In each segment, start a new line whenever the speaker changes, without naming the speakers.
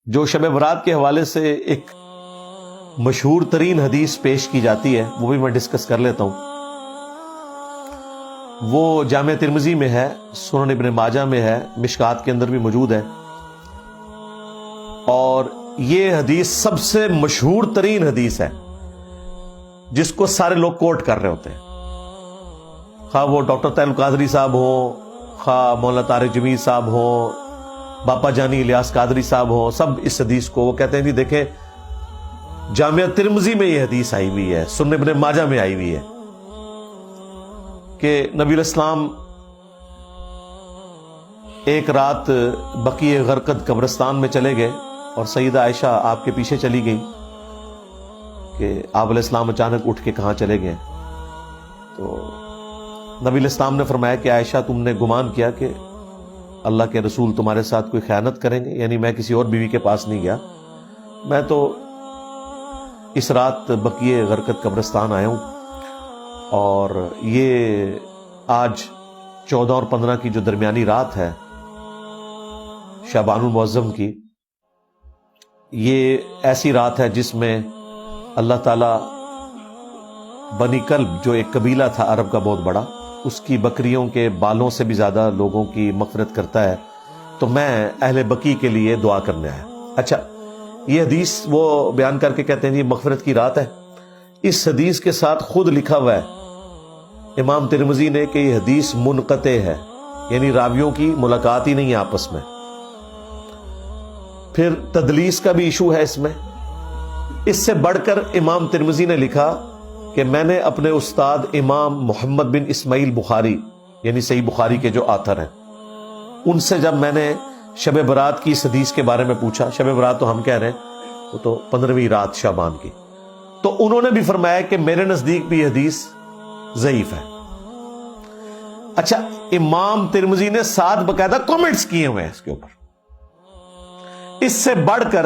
جو شب برات کے حوالے سے ایک مشہور ترین حدیث پیش کی جاتی ہے وہ بھی میں ڈسکس کر لیتا ہوں. وہ جامع ترمذی میں ہے، سنن ابن ماجہ میں ہے، مشکات کے اندر بھی موجود ہے، اور یہ حدیث سب سے مشہور ترین حدیث ہے جس کو سارے لوگ کوٹ کر رہے ہوتے ہیں، خواہ وہ ڈاکٹر طاہر القادری صاحب ہوں، خواہ مولانا طارق جمیل صاحب ہوں، باپا جانی الیاس قادری صاحب ہوں، سب اس حدیث کو وہ کہتے ہیں جی دیکھیں جامعہ ترمذی میں یہ حدیث آئی ہوئی ہے، سنن ابن ماجہ میں آئی ہوئی ہے کہ نبی الاسلام ایک رات بقیع غرقد قبرستان میں چلے گئے اور سیدہ عائشہ آپ کے پیچھے چلی گئی کہ آپ علیہ السلام اچانک اٹھ کے کہاں چلے گئے. تو نبی علیہ السلام نے فرمایا کہ عائشہ تم نے گمان کیا کہ اللہ کے رسول تمہارے ساتھ کوئی خیانت کریں گے، یعنی میں کسی اور بیوی کے پاس نہیں گیا، میں تو اس رات بقیع غرقد قبرستان آیا ہوں، اور یہ آج 14 اور 15 کی جو درمیانی رات ہے شعبان المعظم کی، یہ ایسی رات ہے جس میں اللہ تعالی بنی کلب جو ایک قبیلہ تھا عرب کا بہت بڑا، اس کی بکریوں کے بالوں سے بھی زیادہ لوگوں کی مغفرت کرتا ہے، تو میں اہل بقیع کے لیے دعا کرنے آیا. اچھا، یہ حدیث وہ بیان کر کے کہتے ہیں یہ مغفرت کی رات ہے. اس حدیث کے ساتھ خود لکھا ہوا ہے امام ترمذی نے کہ یہ حدیث منقطع ہے، یعنی راویوں کی ملاقات ہی نہیں ہے آپس میں. پھر تدلیس کا بھی ایشو ہے اس میں. اس سے بڑھ کر امام ترمذی نے لکھا کہ میں نے اپنے استاد امام محمد بن اسماعیل بخاری، یعنی صحیح بخاری کے جو آتھر ہیں، ان سے جب میں نے شب برات کی اس حدیث کے بارے میں پوچھا، شب برات تو ہم کہہ رہے ہیں وہ تو 15ویں رات شعبان کی، تو انہوں نے بھی فرمایا کہ میرے نزدیک بھی یہ حدیث ضعیف ہے. اچھا، امام ترمذی نے 7 باقاعدہ کامنٹس کیے ہوئے ہیں اس کے اوپر. اس سے بڑھ کر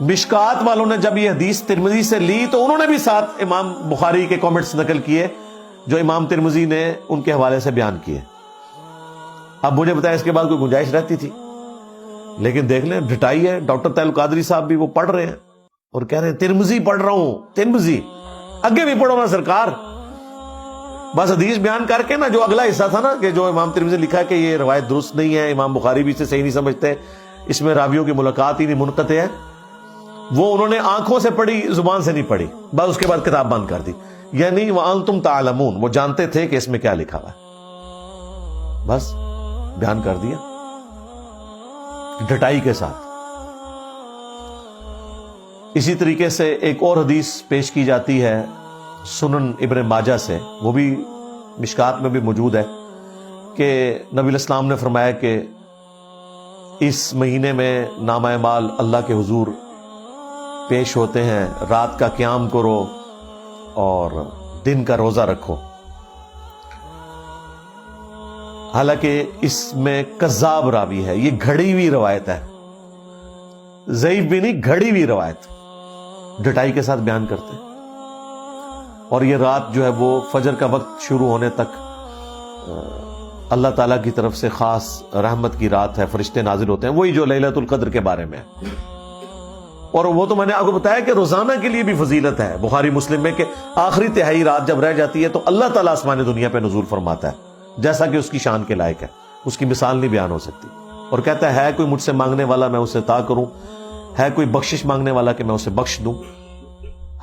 مشکات والوں نے جب یہ حدیث ترمذی سے لی تو انہوں نے بھی 7 امام بخاری کے کامنٹس نقل کیے جو امام ترمذی نے ان کے حوالے سے بیان کیے. اب مجھے بتائیں اس کے بعد کوئی گنجائش رہتی تھی؟ لیکن دیکھ لیں ڈٹائی ہے. ڈاکٹر طاہر القادری صاحب بھی وہ پڑھ رہے ہیں اور کہہ رہے ہیں ترمذی پڑھ رہا ہوں، ترمذی آگے بھی پڑھو نا سرکار. بس حدیث بیان کر کے نا جو اگلا حصہ تھا نا کہ جو امام ترمذی نے لکھا کہ یہ روایت درست نہیں ہے، امام بخاری بھی اسے صحیح نہیں سمجھتے، اس میں راویوں کی ملاقات ہی نہیں، منقطع ہے، وہ انہوں نے آنکھوں سے پڑھی، زبان سے نہیں پڑھی، بس اس کے بعد کتاب بند کر دی. یعنی وَأَنْتُمْ تَعْلَمُونَ، وہ جانتے تھے کہ اس میں کیا لکھا ہوا ہے، بس بیان کر دیا ڈٹائی کے ساتھ. اسی طریقے سے ایک اور حدیث پیش کی جاتی ہے سنن ابن ماجہ سے، وہ بھی مشکات میں بھی موجود ہے کہ نبی الاسلام نے فرمایا کہ اس مہینے میں نامہ اعمال اللہ کے حضور پیش ہوتے ہیں، رات کا قیام کرو اور دن کا روزہ رکھو. حالانکہ اس میں کذاب راوی ہے، یہ گھڑی ہوئی روایت ہے، ضعیف بھی نہیں، گھڑی ہوئی روایت ڈٹائی کے ساتھ بیان کرتے ہیں. اور یہ رات جو ہے وہ فجر کا وقت شروع ہونے تک اللہ تعالیٰ کی طرف سے خاص رحمت کی رات ہے، فرشتے نازل ہوتے ہیں، وہی جو لیلۃ القدر کے بارے میں ہے. اور وہ تو میں نے آپ کو بتایا کہ روزانہ کے لیے بھی فضیلت ہے بخاری مسلم میں کہ آخری تہائی رات جب رہ جاتی ہے تو اللہ تعالیٰ آسمان دنیا پہ نزول فرماتا ہے، جیسا کہ اس کی شان کے لائق ہے، اس کی مثال نہیں بیان ہو سکتی. اور کہتا ہے کوئی مجھ سے مانگنے والا میں اسے عطا کروں، ہے کوئی بخشش مانگنے والا کہ میں اسے بخش دوں،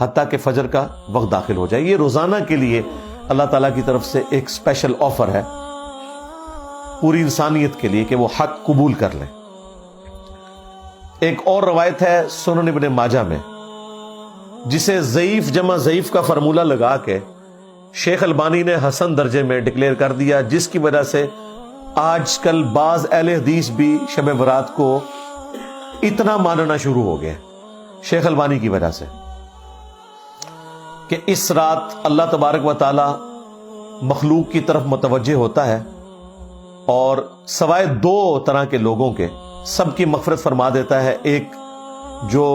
حتیٰ کہ فجر کا وقت داخل ہو جائے. یہ روزانہ کے لیے اللہ تعالیٰ کی طرف سے ایک اسپیشل آفر ہے پوری انسانیت کے لیے کہ وہ حق قبول کر لیں. ایک اور روایت ہے سنن ابن ماجہ میں جسے ضعیف جمع ضعیف کا فارمولہ لگا کے شیخ البانی نے حسن درجے میں ڈکلیئر کر دیا، جس کی وجہ سے آج کل بعض اہل حدیث بھی شب برات کو اتنا ماننا شروع ہو گئے شیخ البانی کی وجہ سے کہ اس رات اللہ تبارک و تعالی مخلوق کی طرف متوجہ ہوتا ہے اور سوائے 2 طرح کے لوگوں کے سب کی مغفرت فرما دیتا ہے. ایک جو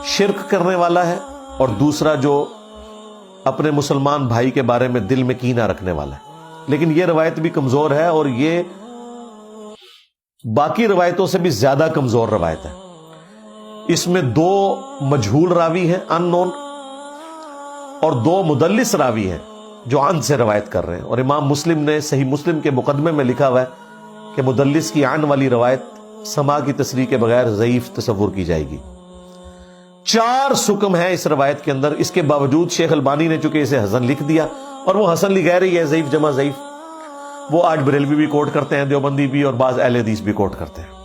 شرک کرنے والا ہے اور دوسرا جو اپنے مسلمان بھائی کے بارے میں دل میں کینہ رکھنے والا ہے. لیکن یہ روایت بھی کمزور ہے اور یہ باقی روایتوں سے بھی زیادہ کمزور روایت ہے. اس میں 2 مجہول راوی ہیں ان نون، اور 2 مدلس راوی ہیں جو عن سے روایت کر رہے ہیں، اور امام مسلم نے صحیح مسلم کے مقدمے میں لکھا ہوا ہے کہ مدلس کی عن والی روایت سما کی تصریح کے بغیر ضعیف تصور کی جائے گی۔ 4 سکم ہے اس روایت کے اندر، اس کے باوجود شیخ البانی نے چونکہ اسے حسن لکھ دیا، اور وہ حسن لکھ رہی ہے ضعیف جمع ضعیف، وہ آج بریلوی بھی کوٹ کرتے ہیں، دیوبندی بھی، اور بعض اہل حدیث بھی کوٹ کرتے ہیں۔